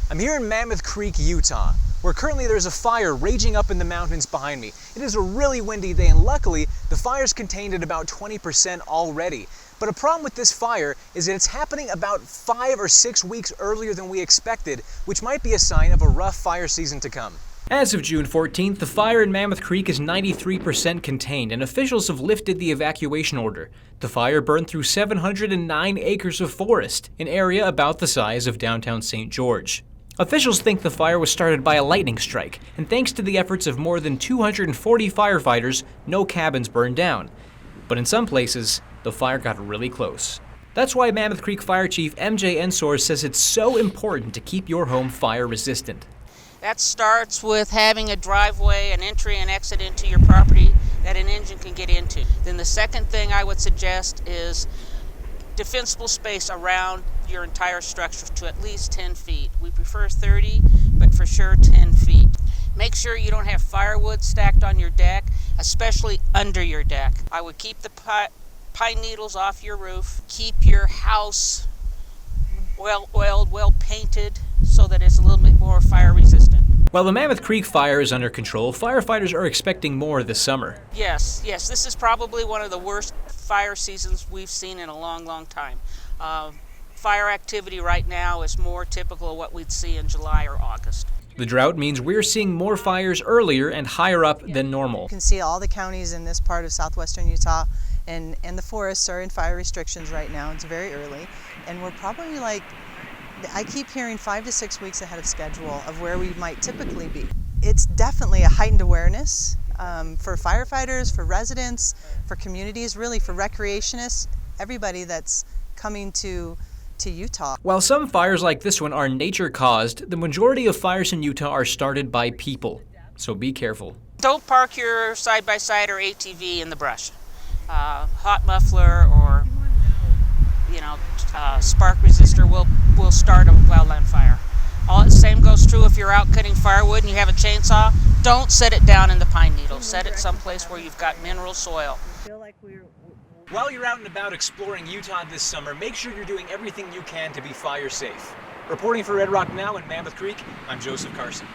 I'm here in Mammoth Creek, Utah, where currently there's a fire raging up in the mountains behind me. It is a really windy day, and luckily the fire's contained at about 20% already. But a problem with this fire is that it's happening about 5 or 6 weeks earlier than we expected, which might be a sign of a rough fire season to come. As of June 14th, the fire in Mammoth Creek is 93% contained, and officials have lifted the evacuation order. The fire burned through 709 acres of forest, an area about the size of downtown St. George. Officials think the fire was started by a lightning strike, and thanks to the efforts of more than 240 firefighters, no cabins burned down. But in some places, the fire got really close. That's why Mammoth Creek Fire Chief MJ Ensor says it's so important to keep your home fire resistant. That starts with having a driveway, an entry and exit into your property that an engine can get into. Then the second thing I would suggest is defensible space around your entire structure to at least 10 feet. We prefer 30, but for sure 10 feet. Make sure you don't have firewood stacked on your deck, especially under your deck. I would keep the pine needles off your roof. Keep your house well oiled, well painted, so that it's a little bit more fire resistant. While the Mammoth Creek fire is under control, firefighters are expecting more this summer. Yes, this is probably one of the worst fire seasons we've seen in a long time. Fire activity right now is more typical of what we'd see in July or August. The drought means we're seeing more fires earlier and higher up than normal. You can see all the counties in this part of southwestern Utah, and the forests are in fire restrictions right now. It's very early, and we're probably I keep hearing 5 to 6 weeks ahead of schedule of where we might typically be. It's definitely a heightened awareness for firefighters, for residents, for communities, really for recreationists, everybody that's coming to Utah. While some fires like this one are nature-caused, the majority of fires in Utah are started by people, so be careful. Don't park your side-by-side or ATV in the brush. Hot muffler or spark resistor will start a wildland fire. All the same goes true if you're out cutting firewood and you have a chainsaw. Don't set it down in the pine needles. Set it someplace where you've got mineral soil. While you're out and about exploring Utah this summer, make sure you're doing everything you can to be fire safe. Reporting for Redrock Now in Mammoth Creek, I'm Joseph Carson.